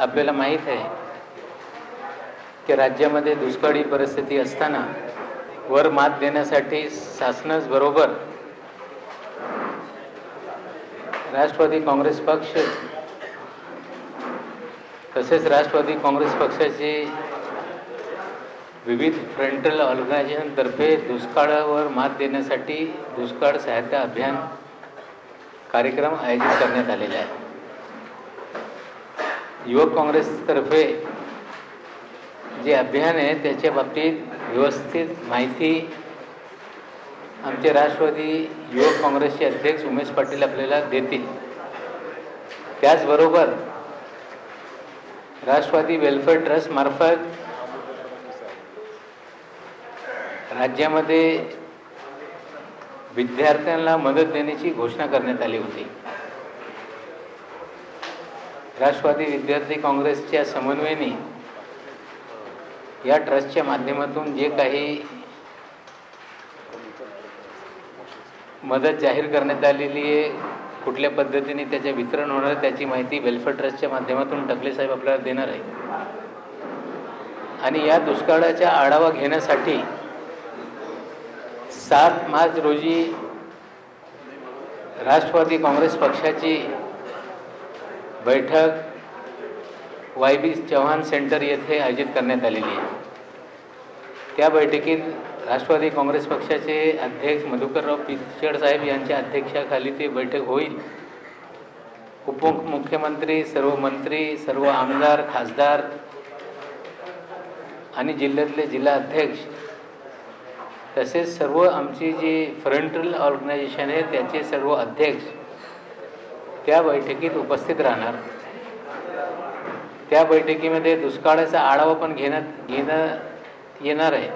आपल्याला माहीत आहे की राज्यामध्ये दुष्काळी परिस्थिती असताना वर मात देण्यासाठी शासनाच बरोबर राष्ट्रवादी काँग्रेस पक्ष तसेच राष्ट्रवादी काँग्रेस पक्षाचे विविध फ्रंटल ऑर्गनायझेशनतर्फे दुष्काळावर मात देण्यासाठी दुष्काळ सहायता अभियान कार्यक्रम आयोजित करण्यात आलेला आहे। युवक काँग्रेसतर्फे जे अभियान आहे त्याच्या बाबतीत व्यवस्थित माहिती आमचे राष्ट्रवादी युवक काँग्रेसचे अध्यक्ष उमेश पाटील आपल्याला देतील। त्याचबरोबर राष्ट्रवादी वेलफेअर ट्रस्ट मार्फत राज्यामध्ये विद्यार्थ्यांना मदत देण्याची घोषणा करण्यात आली होती। राष्ट्रवादी विद्यार्थी काँग्रेसच्या समन्वयाने या ट्रस्टच्या माध्यमातून जे काही मदत जाहीर करण्यात आलेली आहे, कुठल्या पद्धतीने त्याचे वितरण होणार त्याची माहिती वेलफेअर ट्रस्टच्या माध्यमातून टकले साहेब आपल्याला देणार आहे। आणि या दुष्काळाचा आढावा घेण्यासाठी 7 मार्च रोजी राष्ट्रवादी काँग्रेस पक्षाची बैठक YB चव्हाण सेंटर येथे आयोजित करण्यात आलेली आहे। त्या बैठकीत राष्ट्रवादी काँग्रेस पक्षाचे अध्यक्ष मधुकरराव पिचड साहेब यांच्या अध्यक्षाखाली ती बैठक होईल। उपमुख्यमंत्री, सर्व मंत्री, सर्व आमदार, खासदार आणि जिल्ह्यातले जिल्हा अध्यक्ष तसेच सर्व आमची जी फ्रंटल ऑर्गनायझेशन आहे त्याचे सर्व अध्यक्ष त्या बैठकीत उपस्थित राहणार। त्या बैठकीमध्ये दुष्काळाचा आढावा पण घेण्यात येणार आहे।